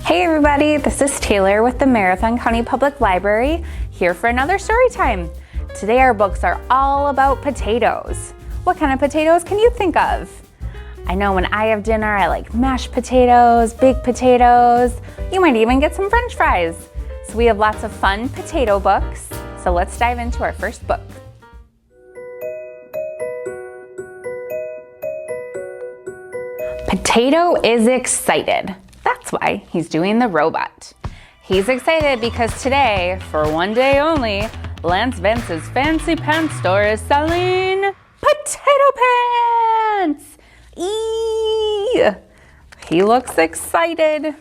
Hey everybody, this is Taylor with the Marathon County Public Library, here for another story time. Today our books are all about potatoes. What kind of potatoes can you think of? I know when I have dinner, I like mashed potatoes, baked potatoes. You might even get some French fries. So we have lots of fun potato books. So let's dive into our first book. Potato is excited. That's why he's doing the robot. He's excited because today, for one day only, Lance Vance's Fancy Pants store is selling potato pants! Eee! He looks excited.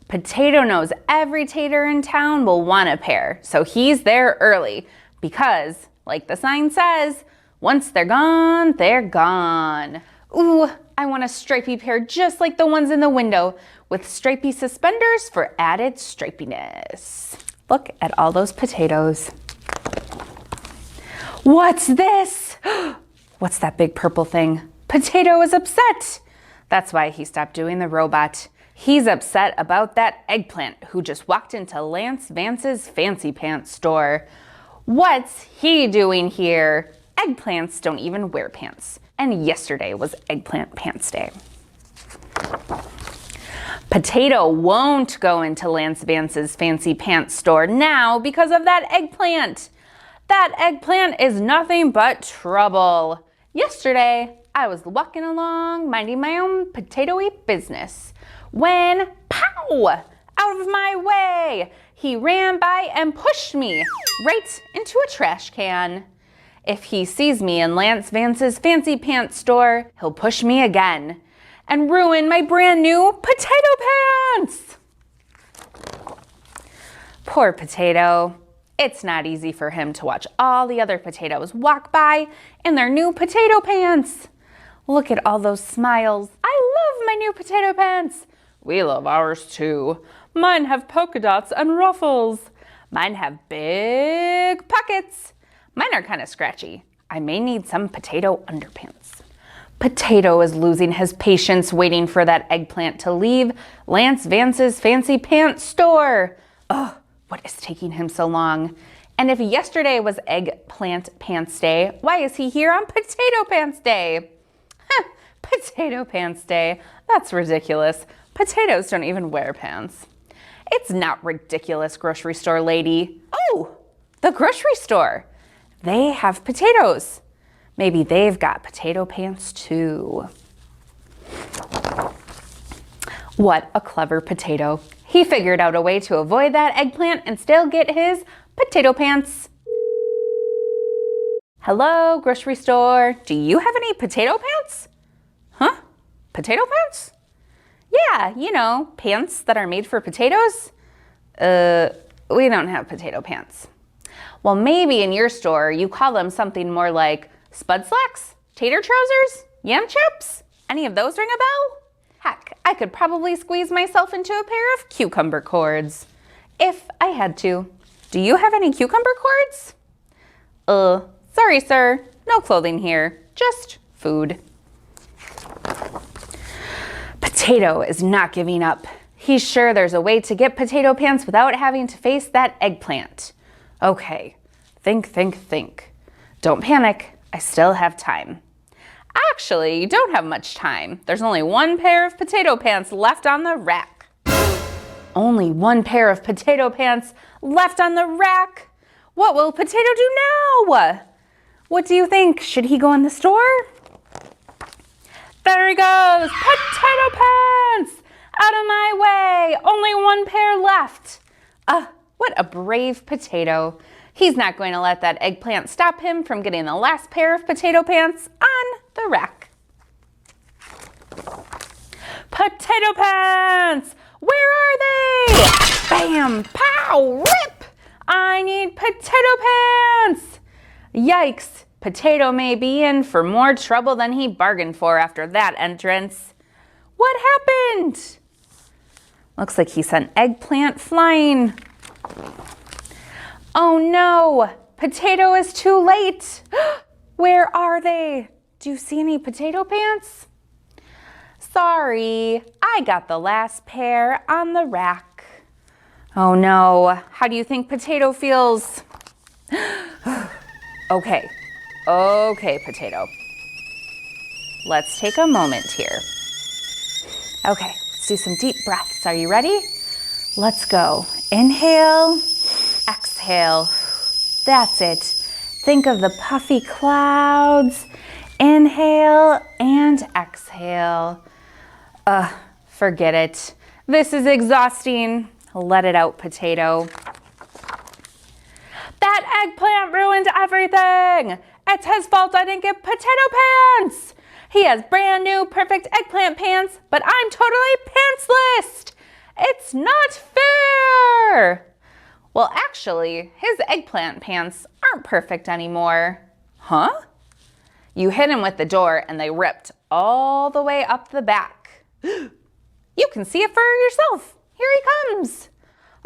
Potato knows every tater in town will want a pair, so he's there early because, like the sign says, once they're gone, they're gone. Ooh, I want a stripy pair just like the ones in the window with stripy suspenders for added stripiness. Look at all those potatoes. What's this? What's that big purple thing? Potato is upset. That's why he stopped doing the robot. He's upset about that eggplant who just walked into Lance Vance's Fancy Pants store. What's he doing here? Eggplants don't even wear pants. And yesterday was Eggplant Pants Day. Potato won't go into Lance Vance's Fancy Pants store now because of that eggplant. That eggplant is nothing but trouble. Yesterday, I was walking along, minding my own potato-y business, when, pow, out of my way, he ran by and pushed me right into a trash can. If he sees me in Lance Vance's Fancy Pants store, he'll push me again and ruin my brand new potato pants. Poor Potato. It's not easy for him to watch all the other potatoes walk by in their new potato pants. Look at all those smiles. I love my new potato pants. We love ours too. Mine have polka dots and ruffles. Mine have big pockets. Mine are kind of scratchy. I may need some potato underpants. Potato is losing his patience waiting for that eggplant to leave Lance Vance's Fancy Pants store. Ugh, what is taking him so long? And if yesterday was Eggplant Pants Day, why is he here on Potato Pants Day? Potato Pants Day. That's ridiculous. Potatoes don't even wear pants. It's not ridiculous, grocery store lady. Oh, the grocery store. They have potatoes. Maybe they've got potato pants too. What a clever potato. He figured out a way to avoid that eggplant and still get his potato pants. Hello, grocery store. Do you have any potato pants? Huh? Potato pants? Yeah, you know, pants that are made for potatoes. We don't have potato pants. Well, maybe in your store, you call them something more like spud slacks, tater trousers, yam chaps? Any of those ring a bell? Heck, I could probably squeeze myself into a pair of cucumber cords. If I had to. Do you have any cucumber cords? Sorry, sir. No clothing here. Just food. Potato is not giving up. He's sure there's a way to get potato pants without having to face that eggplant. Okay, think. Don't panic, I still have time. Actually, you don't have much time. There's only one pair of potato pants left on the rack. Only one pair of potato pants left on the rack? What will Potato do now? What do you think? Should he go in the store? There he goes! Potato pants! Out of my way! Only one pair left. What a brave Potato. He's not going to let that eggplant stop him from getting the last pair of potato pants on the rack. Potato pants! Where are they? Bam! Pow! Rip! I need potato pants! Yikes! Potato may be in for more trouble than he bargained for after that entrance. What happened? Looks like he sent eggplant flying. Oh no! Potato is too late! Where are they? Do you see any potato pants? Sorry, I got the last pair on the rack. Oh no, how do you think Potato feels? Okay, Potato. Let's take a moment here. Okay, let's do some deep breaths. Are you ready? Let's go. Inhale, exhale. That's it. Think of the puffy clouds. Inhale and exhale. Forget it. This is exhausting. Let it out, Potato. That eggplant ruined everything. It's his fault I didn't get potato pants. He has brand new perfect eggplant pants, but I'm totally pantsless. It's not fair. Well, actually, his eggplant pants aren't perfect anymore. Huh? You hit him with the door and they ripped all the way up the back. You can see it for yourself. Here he comes.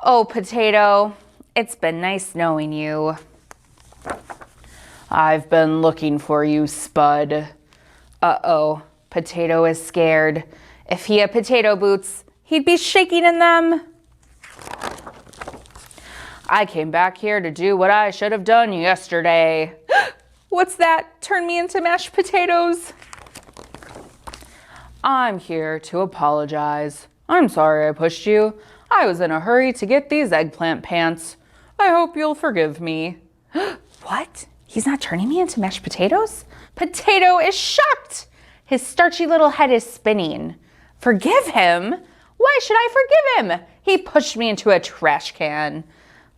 Oh, Potato, it's been nice knowing you. I've been looking for you, Spud. Uh-oh, Potato is scared. If he had potato boots, he'd be shaking in them. I came back here to do what I should have done yesterday. What's that? Turn me into mashed potatoes? I'm here to apologize. I'm sorry I pushed you. I was in a hurry to get these eggplant pants. I hope you'll forgive me. What? He's not turning me into mashed potatoes? Potato is shocked. His starchy little head is spinning. Forgive him? Why should I forgive him? He pushed me into a trash can.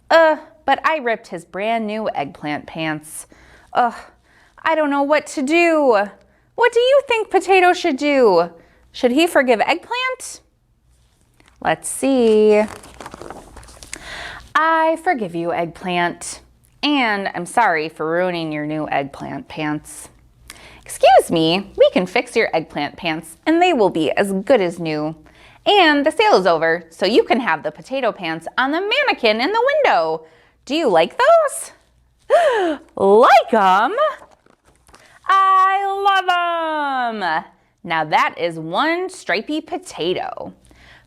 But I ripped his brand new eggplant pants. I don't know what to do. What do you think Potato should do? Should he forgive Eggplant? Let's see. I forgive you, Eggplant. And I'm sorry for ruining your new eggplant pants. Excuse me, we can fix your eggplant pants and they will be as good as new. And the sale is over, so you can have the potato pants on the mannequin in the window. Do you like those? Like them? I love them! Now that is one stripy Potato.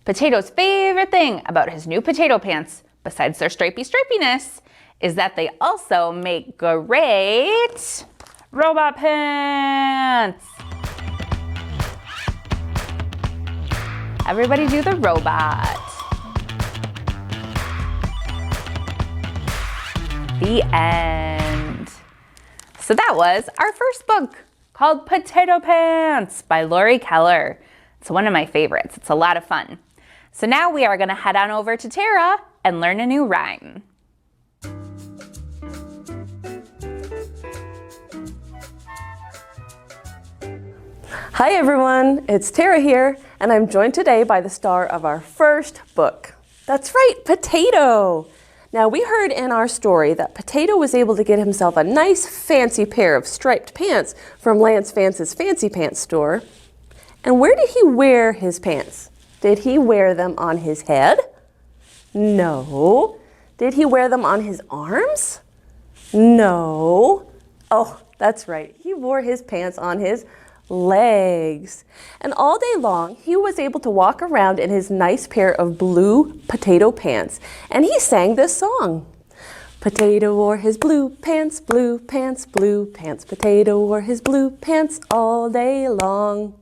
Potato's favorite thing about his new potato pants, besides their stripiness, is that they also make great robot pants. Everybody do the robot. The end. So that was our first book called Potato Pants by Lori Keller. It's one of my favorites. It's a lot of fun. So now we are going to head on over to Tara and learn a new rhyme. Hi everyone, it's Tara here, and I'm joined today by the star of our first book. That's right, Potato! Now we heard in our story that Potato was able to get himself a nice fancy pair of striped pants from Lance Vance's Fancy Pants store. And where did he wear his pants? Did he wear them on his head? No. Did he wear them on his arms? No. Oh, that's right, he wore his pants on his legs. And all day long, he was able to walk around in his nice pair of blue potato pants. And he sang this song. Potato wore his blue pants, blue pants, blue pants. Potato wore his blue pants all day long.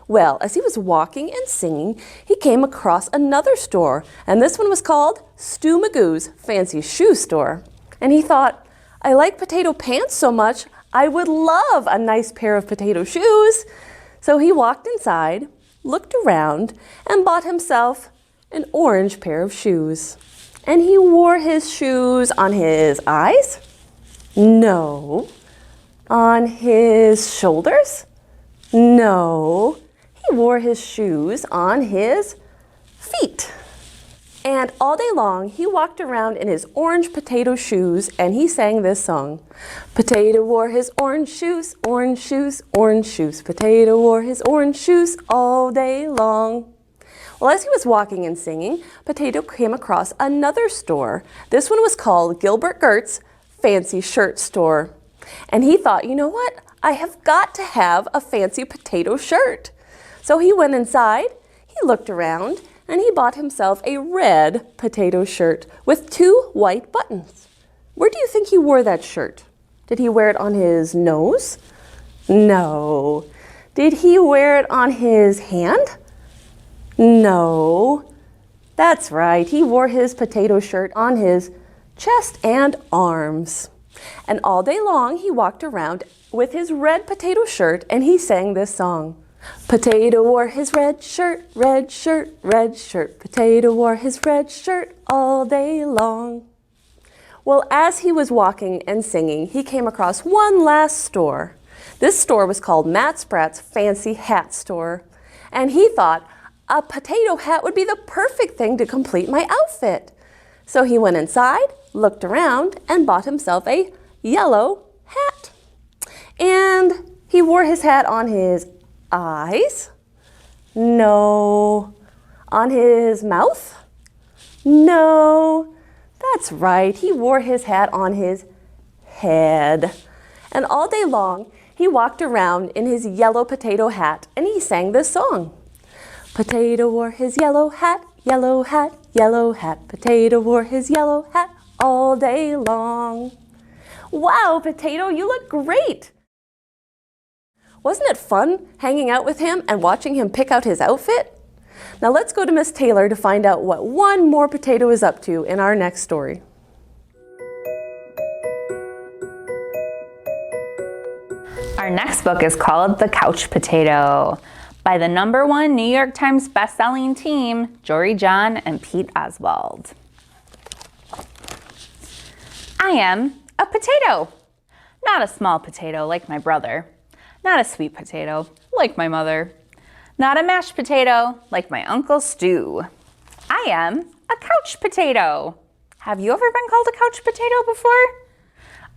Well, as he was walking and singing, he came across another store. And this one was called Stu Magoo's Fancy Shoe Store. And he thought, I like potato pants so much, I would love a nice pair of potato shoes. So he walked inside, looked around, and bought himself an orange pair of shoes. And he wore his shoes on his eyes? No. On his shoulders? No. He wore his shoes on his feet. And all day long, he walked around in his orange potato shoes, and he sang this song. Potato wore his orange shoes, orange shoes, orange shoes. Potato wore his orange shoes all day long. Well, as he was walking and singing, Potato came across another store. This one was called Gilbert Gert's Fancy Shirt Store. And he thought, you know what? I have got to have a fancy potato shirt. So he went inside, he looked around, and he bought himself a red potato shirt with 2 white buttons. Where do you think he wore that shirt? Did he wear it on his nose? No. Did he wear it on his hand? No. That's right, he wore his potato shirt on his chest and arms. And all day long he walked around with his red potato shirt and he sang this song. Potato wore his red shirt, red shirt, red shirt. Potato wore his red shirt all day long. Well, as he was walking and singing, he came across one last store. This store was called Matt Sprat's Fancy Hat Store. And he thought, a potato hat would be the perfect thing to complete my outfit. So he went inside, looked around, and bought himself a yellow hat. And he wore his hat on his eyes? No. On his mouth? No. That's right, he wore his hat on his head. And all day long, he walked around in his yellow potato hat and he sang this song. Potato wore his yellow hat, yellow hat, yellow hat. Potato wore his yellow hat all day long. Wow, Potato, you look great! Wasn't it fun hanging out with him and watching him pick out his outfit? Now let's go to Miss Taylor to find out what one more potato is up to in our next story. Our next book is called The Couch Potato by the #1 New York Times bestselling team, Jory John and Pete Oswald. I am a potato. Not a small potato like my brother. Not a sweet potato like my mother. Not a mashed potato like my Uncle Stu. I am a couch potato. Have you ever been called a couch potato before?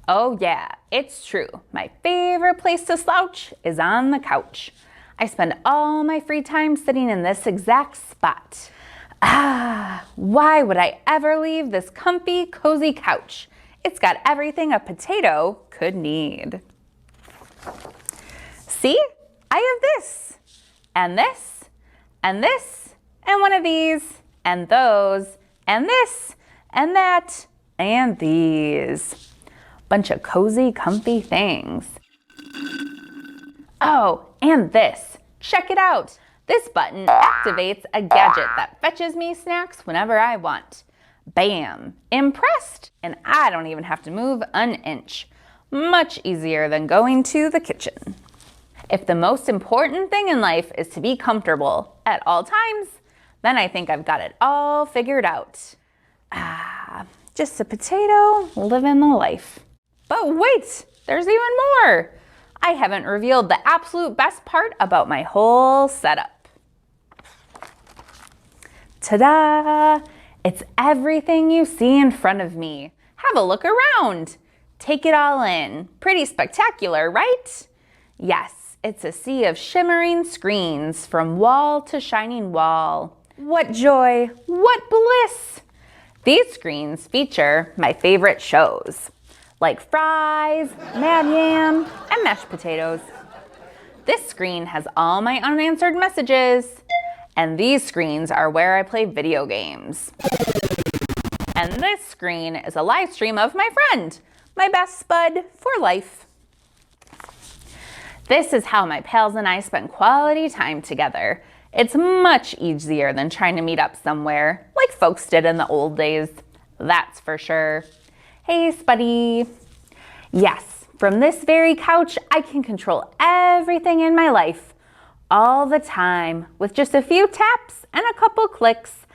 Oh yeah, it's true. My favorite place to slouch is on the couch. I spend all my free time sitting in this exact spot. Why would I ever leave this comfy, cozy couch? It's got everything a potato could need. See, I have this, and this, and this, and one of these, and those, and this, and that, and these. Bunch of cozy, comfy things. Oh, and this. Check it out. This button activates a gadget that fetches me snacks whenever I want. Bam! Impressed? And I don't even have to move an inch. Much easier than going to the kitchen. If the most important thing in life is to be comfortable at all times, then I think I've got it all figured out. Just a potato living the life. But wait, there's even more. I haven't revealed the absolute best part about my whole setup. Ta-da! It's everything you see in front of me. Have a look around. Take it all in. Pretty spectacular, right? Yes, it's a sea of shimmering screens from wall to shining wall. What joy, what bliss! These screens feature my favorite shows, like Fries, Mad Yam, and mashed potatoes. This screen has all my unanswered messages, and these screens are where I play video games. And this screen is a live stream of my friend, my best bud for life. This is how my pals and I spend quality time together. It's much easier than trying to meet up somewhere, like folks did in the old days. That's for sure. Hey, Spuddy. Yes, from this very couch, I can control everything in my life, all the time, with just a few taps and a couple clicks.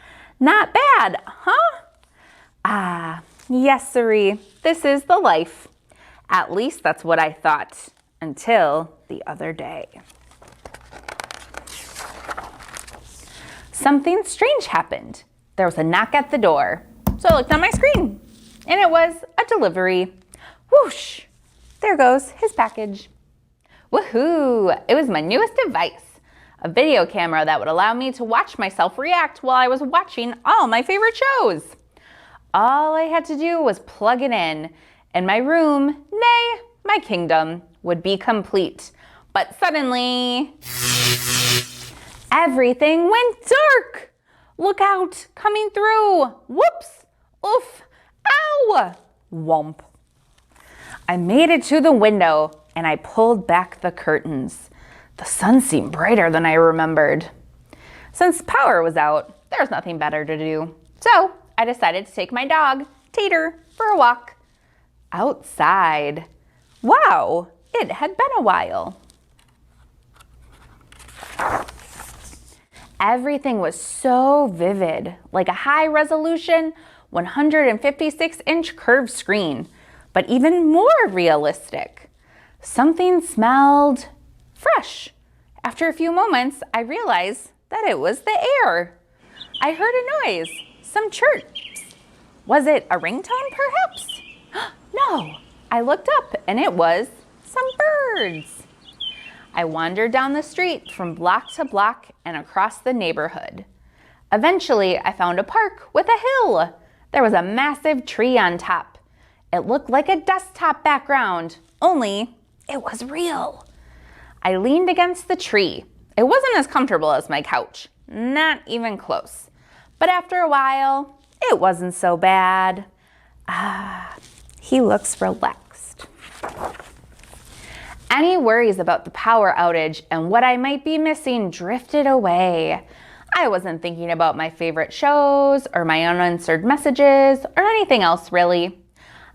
Not bad, huh? Yes, sirree, this is the life. At least that's what I thought, until the other day. Something strange happened. There was a knock at the door. So I looked on my screen, and it was a delivery. Whoosh! There goes his package. Woohoo! It was my newest device, a video camera that would allow me to watch myself react while I was watching all my favorite shows. All I had to do was plug it in, and my room, nay, my kingdom, would be complete. But suddenly, Everything went dark. Look out, coming through. Whoops, oof, ow, whomp. I made it to the window and I pulled back the curtains. The sun seemed brighter than I remembered. Since power was out, there was nothing better to do. So I decided to take my dog, Tater, for a walk. Outside. Wow, it had been a while. Everything was so vivid, like a high-resolution 156-inch curved screen, but even more realistic. Something smelled fresh. After a few moments, I realized that it was the air. I heard a noise, some chirps. Was it a ringtone, perhaps? No, I looked up and it was some birds. I wandered down the street from block to block and across the neighborhood. Eventually, I found a park with a hill. There was a massive tree on top. It looked like a desktop background, only it was real. I leaned against the tree. It wasn't as comfortable as my couch, not even close. But after a while, it wasn't so bad. He looks relaxed. Any worries about the power outage and what I might be missing drifted away. I wasn't thinking about my favorite shows or my unanswered messages or anything else really.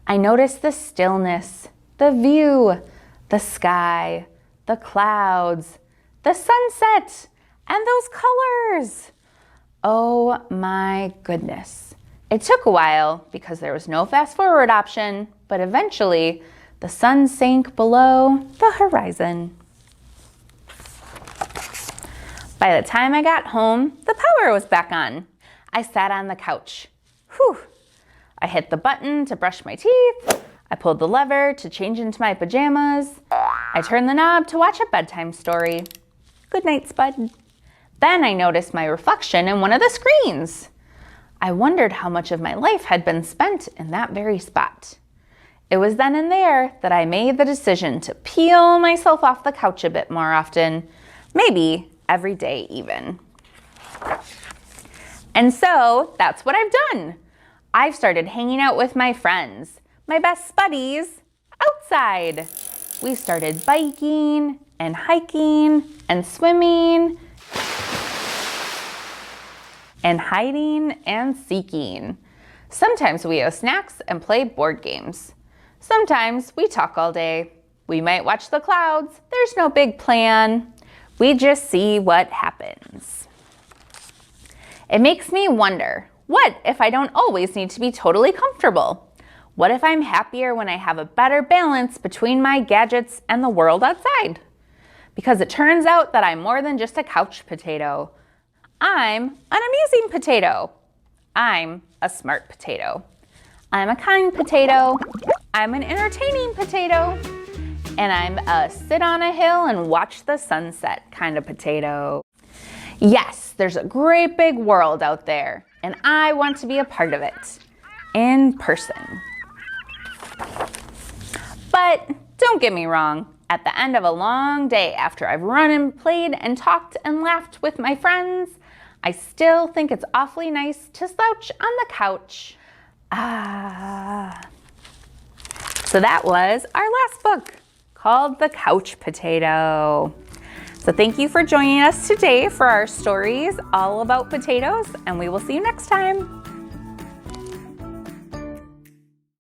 I noticed the stillness, the view, the sky, the clouds, the sunset, and those colors. Oh my goodness. It took a while because there was no fast forward option, but eventually the sun sank below the horizon. By the time I got home, the power was back on. I sat on the couch. Whew. I hit the button to brush my teeth. I pulled the lever to change into my pajamas. I turned the knob to watch a bedtime story. Good night, Spud. Then I noticed my reflection in one of the screens. I wondered how much of my life had been spent in that very spot. It was then and there that I made the decision to peel myself off the couch a bit more often, maybe every day even. And so that's what I've done. I've started hanging out with my friends, my best buddies, outside. We started biking and hiking and swimming and hiding and seeking. Sometimes we have snacks and play board games. Sometimes we talk all day. We might watch the clouds. There's no big plan. We just see what happens. It makes me wonder, what if I don't always need to be totally comfortable? What if I'm happier when I have a better balance between my gadgets and the world outside? Because it turns out that I'm more than just a couch potato. I'm an amusing potato. I'm a smart potato. I'm a kind potato. I'm an entertaining potato. And I'm a sit on a hill and watch the sunset kind of potato. Yes, there's a great big world out there, and I want to be a part of it, in person. But don't get me wrong, at the end of a long day after I've run and played and talked and laughed with my friends, I still think it's awfully nice to slouch on the couch. So that was our last book, called The Couch Potato. So thank you for joining us today for our stories all about potatoes, and we will see you next time.